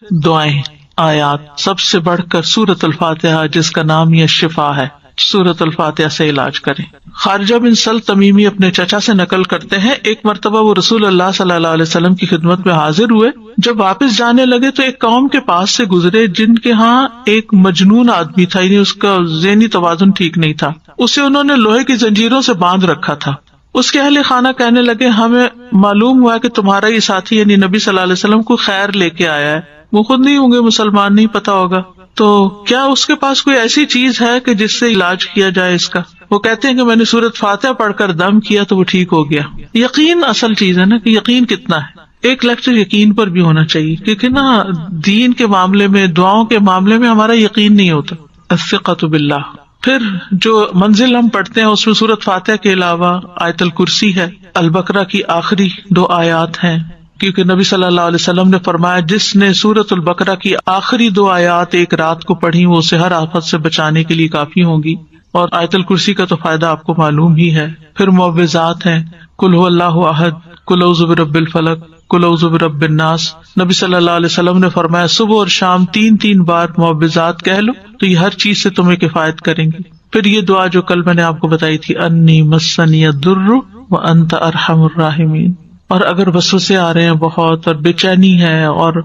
دعائیں آیات سب سے بڑھ کر سورۃ الفاتحہ جس کا نام یہ شفا ہے، سورۃ الفاتحہ سے علاج کریں۔ خارجہ بن سل تمیمی اپنے چچا سے نقل کرتے ہیں، ایک مرتبہ وہ رسول اللہ صلی اللہ علیہ وسلم کی خدمت میں حاضر ہوئے۔ جب واپس جانے لگے تو ایک قوم کے پاس سے گزرے جن کے ہاں ایک مجنون آدمی تھا، یعنی اس کا ذہنی توازن ٹھیک نہیں تھا۔ اسے انہوں نے لوہے کی زنجیروں سے باندھ رکھا تھا۔ اس کے اہل خانہ کہنے لگے، ہمیں معلوم ہوا کہ تمہارا یہ ساتھی یعنی نبی صلی اللہ علیہ وسلم کو خیر لے کے آیا ہے، وہ خود نہیں ہوں گے مسلمان، نہیں پتا ہوگا، تو کیا اس کے پاس کوئی ایسی چیز ہے کہ جس سے علاج کیا جائے اس کا؟ وہ کہتے ہیں کہ میں نے سورۃ فاتحہ پڑھ کر دم کیا تو وہ ٹھیک ہو گیا۔ یقین اصل چیز ہے نا، کہ یقین کتنا ہے۔ ایک لیکچر یقین پر بھی ہونا چاہیے، کیونکہ نا دین کے معاملے میں، دعاؤں کے معاملے میں ہمارا یقین نہیں ہوتا۔ الثقۃ باللہ۔ پھر جو منزل ہم پڑھتے ہیں اس میں سورۃ فاتحہ کے علاوہ آیت الکرسی ہے، البقرہ کی آخری 2 آیات ہیں، کیونکہ نبی صلی اللہ علیہ وسلم نے فرمایا جس نے سورۃ البقرہ کی آخری 2 آیات ایک رات کو پڑھی وہ اسے ہر آفت سے بچانے کے لیے کافی ہوں گی، اور آیت الکرسی کا تو فائدہ آپ کو معلوم ہی ہے۔ پھر معوذات ہیں، قل ھو اللہ احد، قل اعوذ برب الفلق، قل اعوذ برب الناس۔ نبی صلی اللہ علیہ وسلم نے فرمایا صبح اور شام 3 بار معوذات کہہ لو تو یہ ہر چیز سے تمہیں کفایت کریں گی۔ پھر یہ دعا جو کل میں نے آپ کو بتائی تھی، انی مسنی الضر وانت ارحم الراحمین، اور اگر وسوسے آ رہے ہیں بہت اور بے چینی ہے اور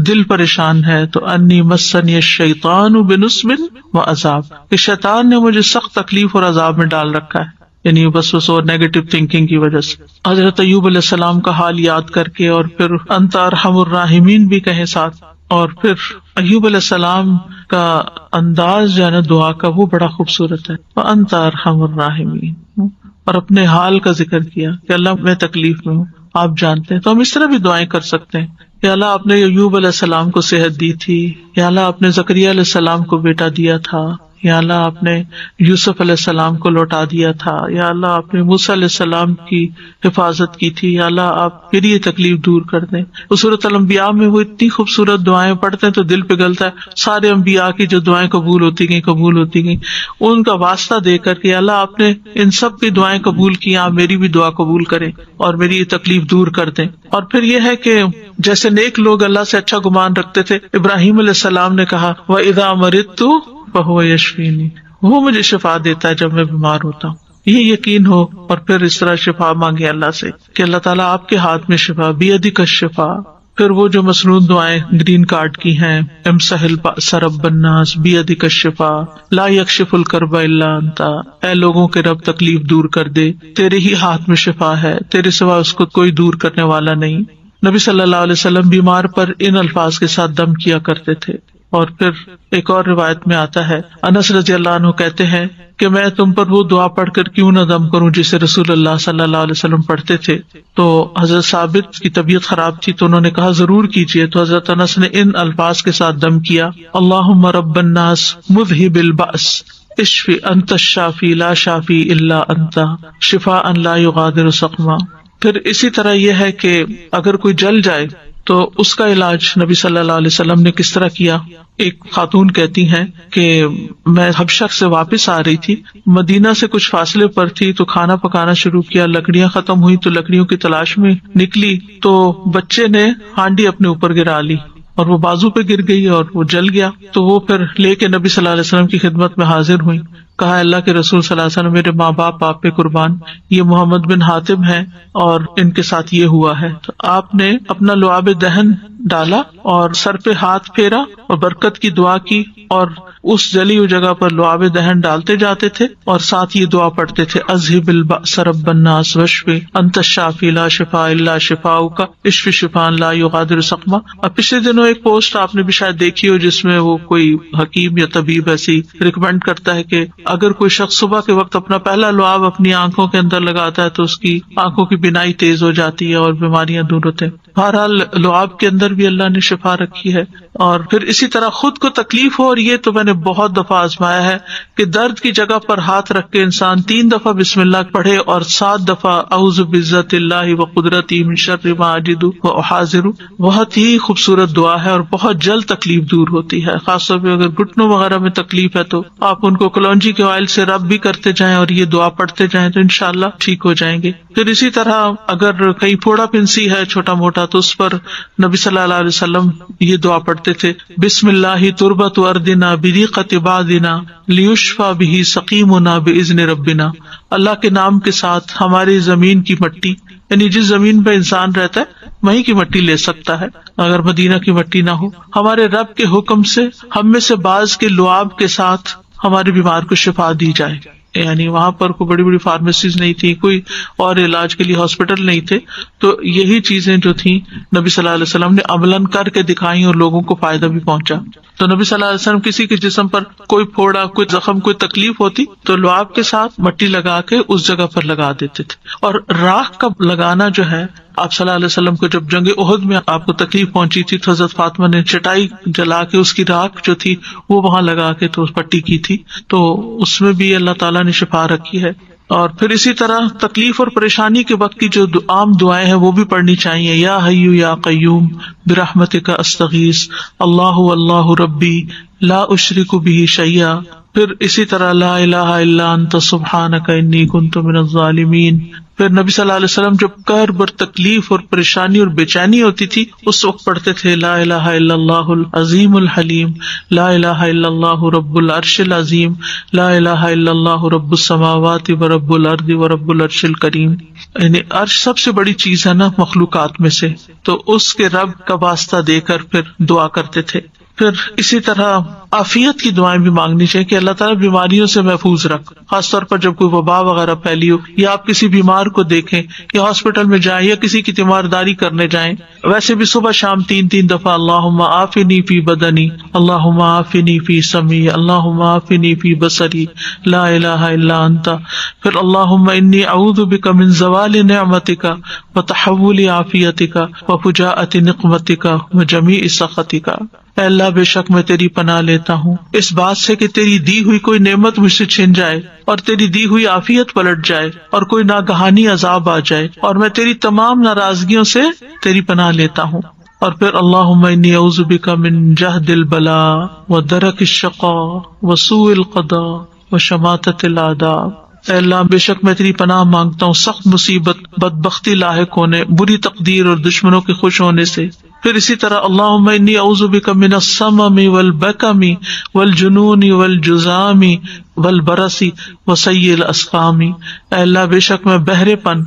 دل پریشان ہے تو انی مسنی الشیطان بنصب وعذاب، کہ شیطان نے مجھے سخت تکلیف اور عذاب میں ڈال رکھا ہے، یعنی وسوسوں اور نیگیٹو تھنکنگ کی وجہ سے۔ حضرت ایوب علیہ السلام کا حال یاد کر کے اور پھر انت ارحم الراحمین بھی کہیں ساتھ، اور پھر ایوب علیہ السلام کا انداز جو ہے نا دعا کا وہ بڑا خوبصورت ہے، وانت ارحم الراحمین، اور اپنے حال کا ذکر کیا کہ اللہ میں تکلیف میں ہوں، آپ جانتے ہیں۔ تو ہم اس طرح بھی دعائیں کر سکتے ہیں، یا اللہ آپ نے ایوب علیہ السلام کو صحت دی تھی، یا اللہ آپ نے زکریا علیہ السلام کو بیٹا دیا تھا، یا اللہ آپ نے یوسف علیہ السلام کو لوٹا دیا تھا، یا اللہ آپ نے موسیٰ علیہ السلام کی حفاظت کی تھی، یا اللہ آپ میری یہ تکلیف دور کر دیں۔ سورۃ الانبیاء میں وہ اتنی خوبصورت دعائیں پڑھتے ہیں تو دل پگھلتا ہے، سارے انبیاء کی جو دعائیں قبول ہوتی گئیں ان کا واسطہ دے کر کے اللہ آپ نے ان سب کی دعائیں قبول کی، آپ میری بھی دعا قبول کریں اور میری یہ تکلیف دور کر دیں۔ اور پھر یہ ہے کہ جیسے نیک لوگ اللہ سے اچھا گمان رکھتے تھے، ابراہیم علیہ السلام نے کہا وَإِذَا مَرِضْتُ فَهُوَ يَشْفِينِ، وہ مجھے شفا دیتا ہے جب میں بیمار ہوتا ہوں۔ یہ یقین ہو اور پھر اس طرح شفا مانگے اللہ سے کہ اللہ تعالیٰ آپ کے ہاتھ میں شفا، بِيَدِكَ الشِّفَاء۔ پھر وہ جو مسنون دعائیں گرین کارڈ کی ہیں، امسح البأس رب الناس بِيَدِكَ الشِّفَاء لا يَكْشِفُ الْكَرْبَ إِلَّا أَنْتَ، اے لوگوں کے رب تکلیف دور کر دے، تیرے ہی ہاتھ میں شفا ہے، تیرے سوا اس کو کوئی دور کرنے والا نہیں۔ نبی صلی اللہ علیہ وسلم بیمار پر ان الفاظ کے ساتھ دم کیا کرتے تھے۔ اور پھر ایک اور روایت میں آتا ہے، انس رضی اللہ عنہ کہتے ہیں کہ میں تم پر وہ دعا پڑھ کر کیوں نہ دم کروں جسے رسول اللہ صلی اللہ علیہ وسلم پڑھتے تھے۔ تو حضرت ثابت کی طبیعت خراب تھی تو انہوں نے کہا ضرور کیجیے، تو حضرت انس نے ان الفاظ کے ساتھ دم کیا، اللہم رب الناس مذہب البأس اشفی انت الشافی لا شافی الا انت شفاء لا یغادر سقما۔ پھر اسی طرح یہ ہے کہ اگر کوئی جل جائے تو اس کا علاج نبی صلی اللہ علیہ وسلم نے کس طرح کیا۔ ایک خاتون کہتی ہیں کہ میں حبشہ سے واپس آ رہی تھی، مدینہ سے کچھ فاصلے پر تھی تو کھانا پکانا شروع کیا، لکڑیاں ختم ہوئی تو لکڑیوں کی تلاش میں نکلی تو بچے نے ہانڈی اپنے اوپر گرا لی اور وہ بازو پہ گر گئی اور وہ جل گیا۔ تو وہ پھر لے کے نبی صلی اللہ علیہ وسلم کی خدمت میں حاضر ہوئی، کہا اللہ کے رسول صلی اللہ علیہ وسلم میرے ماں باپ آپ پہ قربان، یہ محمد بن حاتم ہیں اور ان کے ساتھ یہ ہوا ہے۔ تو آپ نے اپنا لعاب دہن ڈالا اور سر پہ ہاتھ پھیرا اور برکت کی دعا کی، اور اس جلی ہوئی جگہ پر لعاب دہن ڈالتے جاتے تھے اور ساتھ یہ دعا پڑھتے تھے، اذهب البأس رب الناس واشف انت الشافی لا شفاء الا شفاؤک اشف شفاء لا یغادر سقما۔ اور پچھلے دنوں ایک پوسٹ آپ نے بھی شاید دیکھی ہو جس میں وہ کوئی حکیم یا طبیب ایسی ریکمینڈ کرتا ہے کہ اگر کوئی شخص صبح کے وقت اپنا پہلا لعاب اپنی آنکھوں کے اندر لگاتا ہے تو اس کی آنکھوں کی بینائی تیز ہو جاتی ہے اور بیماریاں دور ہوتے ہیں۔ بہرحال لعاب کے اندر بھی اللہ نے شفا رکھی ہے۔ اور پھر اسی طرح خود کو تکلیف ہو، اور یہ تو میں نے نے بہت دفعہ آزمایا ہے کہ درد کی جگہ پر ہاتھ رکھ کے انسان 3 دفعہ بسم اللہ پڑھے اور 7 دفعہ اعوذ بعزت اللہ وقدرتہ من شر ما اجد واحاذر. بہت ہی خوبصورت دعا ہے اور بہت جلد تکلیف دور ہوتی ہے. خاص طور پہ اگر گھٹنوں وغیرہ میں تکلیف ہے تو آپ ان کو کلونجی کے آئل سے رب بھی کرتے جائیں اور یہ دعا پڑھتے جائیں تو انشاءاللہ ٹھیک ہو جائیں گے. پھر اسی طرح اگر کہیں پھوڑا پنسی ہے چھوٹا موٹا تو اس پر نبی صلی اللہ علیہ وسلم یہ دعا پڑھتے تھے، بسم اللہ تربت اردنا بریقت بعدنا لیشفى به سقیمنا باذن ربنا. اللہ کے نام کے ساتھ ہماری زمین کی مٹی، یعنی جس زمین پہ انسان رہتا ہے وہیں کی مٹی لے سکتا ہے اگر مدینہ کی مٹی نہ ہو. ہمارے رب کے حکم سے ہم میں سے بعض کے لعاب کے ساتھ ہمارے بیمار کو شفا دی جائے. یعنی وہاں پر کوئی بڑی بڑی فارمیسیز نہیں تھی، کوئی اور علاج کے لیے ہاسپٹل نہیں تھے، تو یہی چیزیں جو تھیں نبی صلی اللہ علیہ وسلم نے عملاً کر کے دکھائیں اور لوگوں کو فائدہ بھی پہنچا. تو نبی صلی اللہ علیہ وسلم کسی کے جسم پر کوئی پھوڑا، کوئی زخم، کوئی تکلیف ہوتی تو لعاب کے ساتھ مٹی لگا کے اس جگہ پر لگا دیتے تھے. اور راکھ کا لگانا جو ہے، آپ صلی اللہ علیہ وسلم کو جب جنگ احد میں آپ کو تکلیف پہنچی تھی تو حضرت فاطمہ نے چٹائی جلا کے اس کی راکھ جو تھی وہ وہاں لگا کے تو پٹی کی تھی، تو اس میں بھی اللہ تعالیٰ نے شفا رکھی ہے. اور پھر اسی طرح تکلیف اور پریشانی کے وقت کی جو عام دعائیں ہیں وہ بھی پڑھنی چاہیے. یا حی یا قیوم برحمتک استغیث اللہ اللہ ربی لا اشرک بہ شیئا. پھر اسی طرح لا الہ الا انت سبحانک انی کنت من الظالمین. پھر نبی صلی اللہ علیہ وسلم جب کرب اور تکلیف اور پریشانی اور بے چینی ہوتی تھی اس وقت پڑھتے تھے لا الہ الا اللہ العظیم الحلیم، لا الہ الا اللہ رب العرش العظیم، لا الہ الا اللہ رب السماوات و رب الارض و رب العرش الکریم. یعنی عرش سب سے بڑی چیز ہے نا مخلوقات میں سے، تو اس کے رب کا واسطہ دے کر پھر دعا کرتے تھے. پھر اسی طرح عافیت کی دعائیں بھی مانگنی چاہیے کہ اللہ تعالیٰ بیماریوں سے محفوظ رکھ. خاص طور پر جب کوئی وبا وغیرہ پھیلی ہو یا آپ کسی بیمار کو دیکھیں یا ہاسپٹل میں جائیں یا کسی کی تیمارداری کرنے جائیں. ویسے بھی صبح شام 3 دفعہ اللہم عافنی فی بدنی، اللہم عافنی فی سمعی، اللہم عافنی فی بصری، لا الہ الا انت. پھر اللہم انی اعوذ بک من زوال نعمتک وتحول عافیتک وفجاءۃ نقمتک وجمیع سخطک. اے اللہ بے شک میں تیری پناہ لیتا ہوں اس بات سے کہ تیری دی ہوئی کوئی نعمت مجھ سے چھن جائے اور تیری دی ہوئی عافیت پلٹ جائے اور کوئی ناگہانی عذاب آ جائے، اور میں تیری تمام ناراضگیوں سے تیری پناہ لیتا ہوں. اور پھر اللہم انی اعوذ بک من جہد البلاء ودرک الشقاء وسوء القضاء وشماتۃ الاعداء. اے اللہ بے شک میں تیری پناہ مانگتا ہوں سخت مصیبت، بدبختی لاحق ہونے، بری تقدیر اور دشمنوں کے خوش ہونے سے. پھر اسی طرح اللہم انی اعوذ بک من السمم والبکم والجنون والجذام والبرص وسیء الاسقام. اے اللہ بے شک میں بہرے پن،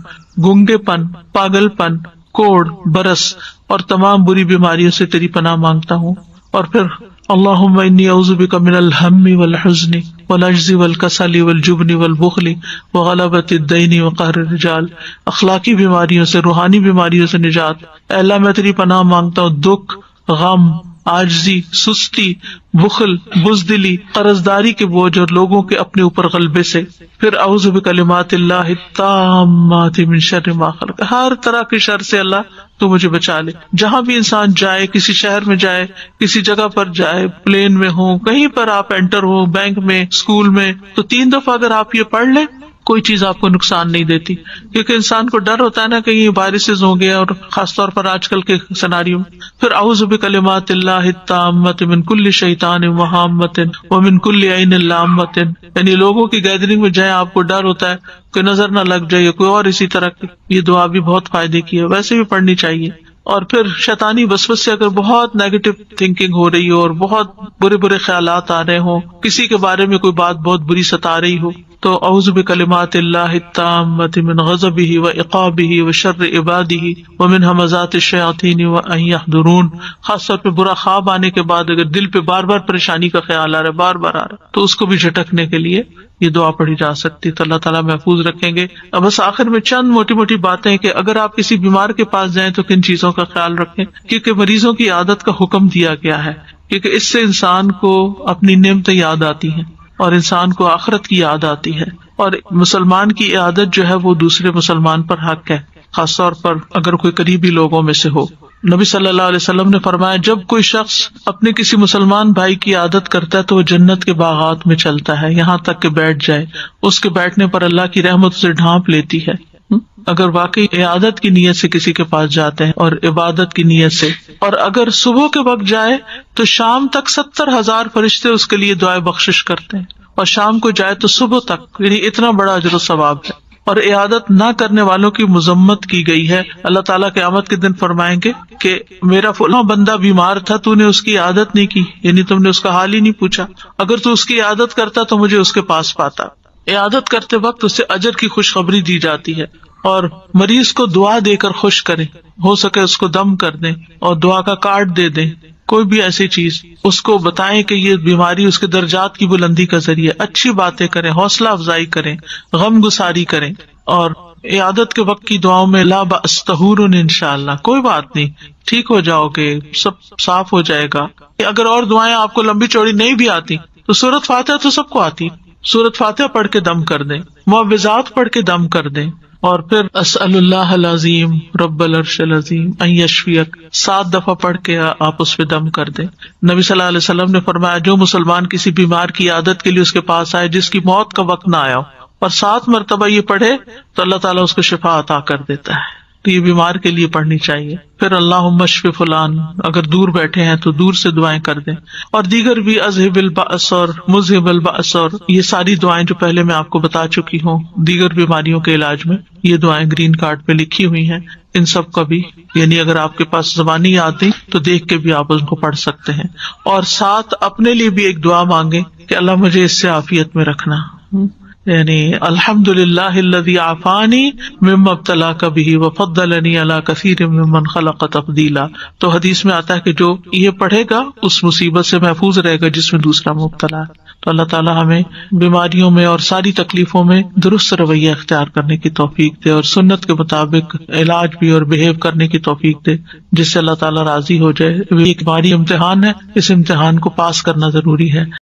گنگے پن، پاگل پن، کوڑ، برس اور تمام بری بیماریوں سے تیری پناہ مانگتا ہوں. اور پھر اللہم انی اعوذ بک من الہم والحزن والعجز والکسل والجبن والبخل وغلبۃ الدین وقہر الرجال. اخلاقی بیماریوں سے، روحانی بیماریوں سے نجات. اے اللہ میں تیری پناہ مانگتا ہوں دکھ، غم، عاجزی، سستی، بخل، بزدلی، قرضداری کے بوجھ اور لوگوں کے اپنے اوپر غلبے سے. پھر اعوذ بکلمات اللہ التامات من شر ما خلق. ہر طرح کے شر سے اللہ تو مجھے بچا لے. جہاں بھی انسان جائے، کسی شہر میں جائے، کسی جگہ پر جائے، پلین میں ہو، کہیں پر آپ انٹر ہو، بینک میں، اسکول میں، تو 3 دفعہ اگر آپ یہ پڑھ لیں کوئی چیز آپ کو نقصان نہیں دیتی. کیونکہ انسان کو ڈر ہوتا ہے نا کہیں وائرسز ہوں گے، اور خاص طور پر آج کل کے سیناریو میں. پھر اعوذ بکلمات اللہ التامات من کل شیطان وہامۃ ومن کل عین لامۃ. یعنی لوگوں کی گیدرنگ میں جائیں آپ کو ڈر ہوتا ہے کہ نظر نہ لگ جائے کوئی اور اسی طرح کی. یہ دعا بھی بہت فائدے کی ہے، ویسے بھی پڑھنی چاہیے. اور پھر شیطانی وسوسے سے اگر بہت نیگیٹو تھنکنگ ہو رہی ہو اور بہت برے برے خیالات آ رہے ہوں، کسی کے بارے میں کوئی بات بہت بری ستا رہی ہو، تو اعوذ بکلمات اللہ التامات من غضبہ وعقابہ وشر عبادہ ومن ھمزات الشیاطین وان یحضرون. خاص طور پہ برا خواب آنے کے بعد اگر دل پہ بار بار پریشانی کا خیال آ رہا ہے، بار بار آ رہا ہے، تو اس کو بھی جھٹکنے کے لیے یہ دعا پڑھی جا سکتی. تو اللہ تعالیٰ محفوظ رکھیں گے. اب بس آخر میں چند موٹی موٹی باتیں کہ اگر آپ کسی بیمار کے پاس جائیں تو کن چیزوں کا خیال رکھیں، کیونکہ مریضوں کی عادت کا حکم دیا گیا ہے، کیونکہ اس سے انسان کو اپنی نعمتیں یاد آتی ہیں اور انسان کو آخرت کی یاد آتی ہے. اور مسلمان کی عادت جو ہے وہ دوسرے مسلمان پر حق ہے، خاص طور پر اگر کوئی قریبی لوگوں میں سے ہو. نبی صلی اللہ علیہ وسلم نے فرمایا جب کوئی شخص اپنے کسی مسلمان بھائی کی عادت کرتا ہے تو وہ جنت کے باغات میں چلتا ہے یہاں تک کہ بیٹھ جائے، اس کے بیٹھنے پر اللہ کی رحمت اسے ڈھانپ لیتی ہے۔ اگر واقعی عادت کی نیت سے کسی کے پاس جاتے ہیں اور عبادت کی نیت سے، اور اگر صبح کے وقت جائے تو شام تک 70,000 فرشتے اس کے لیے دعائیں بخشش کرتے ہیں، اور شام کو جائے تو صبح تک، یعنی اتنا بڑا اجر و ثواب ہے۔ اور عیادت نہ کرنے والوں کی مذمت کی گئی ہے۔ اللہ تعالیٰ قیامت کے دن فرمائیں گے کہ میرا فلاں بندہ بیمار تھا، تو نے اس کی عیادت نہیں کی، یعنی تم نے اس کا حال ہی نہیں پوچھا، اگر تو اس کی عیادت کرتا تو مجھے اس کے پاس پاتا۔ عیادت کرتے وقت اسے اجر کی خوشخبری دی جاتی ہے، اور مریض کو دعا دے کر خوش کریں، ہو سکے اس کو دم کر دیں اور دعا کا کارڈ دے دیں، کوئی بھی ایسی چیز اس کو بتائیں کہ یہ بیماری اس کے درجات کی بلندی کا ذریعہ، اچھی باتیں کریں، حوصلہ افزائی کریں، غم گساری کریں۔ اور عیادت کے وقت کی دعاؤں میں لا بأس طہور انشاءاللہ، کوئی بات نہیں، ٹھیک ہو جاؤ گے، سب صاف ہو جائے گا۔ اگر اور دعائیں آپ کو لمبی چوڑی نہیں بھی آتی تو سورۃ فاتحہ تو سب کو آتی، سورۃ فاتحہ پڑھ کے دم کر دیں، معوذات پڑھ کے دم کر دیں، اور پھر اسأل اللہ العظیم رب العرش العظیم ان یشفیک 7 دفعہ پڑھ کے آپ اس پہ دم کر دیں۔ نبی صلی اللہ علیہ وسلم نے فرمایا جو مسلمان کسی بیمار کی عادت کے لیے اس کے پاس آئے جس کی موت کا وقت نہ آیا ہو اور 7 مرتبہ یہ پڑھے تو اللہ تعالیٰ اس کو شفا عطا کر دیتا ہے۔ تو یہ بیمار کے لیے پڑھنی چاہیے۔ پھر اللہم اشف فلان، اگر دور بیٹھے ہیں تو دور سے دعائیں کر دیں، اور دیگر بھی اذہب البأس اور مذہب البأس، اور یہ ساری دعائیں جو پہلے میں آپ کو بتا چکی ہوں دیگر بیماریوں کے علاج میں، یہ دعائیں گرین کارڈ پہ لکھی ہوئی ہیں، ان سب کا بھی، یعنی اگر آپ کے پاس زبانی یاد نہیں تو دیکھ کے بھی آپ ان کو پڑھ سکتے ہیں۔ اور ساتھ اپنے لیے بھی ایک دعا مانگیں کہ اللہ مجھے اس سے عافیت میں رکھنا، یعنی الحمدللہ الذی عافانی مما ابتلاک بہ وفضلنی علی کثیر ممن خلق تفضیلا۔ تو حدیث میں آتا ہے کہ جو یہ پڑھے گا اس مصیبت سے محفوظ رہے گا جس میں دوسرا مبتلا ہے۔ تو اللہ تعالیٰ ہمیں بیماریوں میں اور ساری تکلیفوں میں درست رویہ اختیار کرنے کی توفیق دے، اور سنت کے مطابق علاج بھی اور بہیو کرنے کی توفیق دے جس سے اللہ تعالیٰ راضی ہو جائے۔ ایک باری امتحان ہے، اس امتحان کو پاس کرنا ضروری ہے۔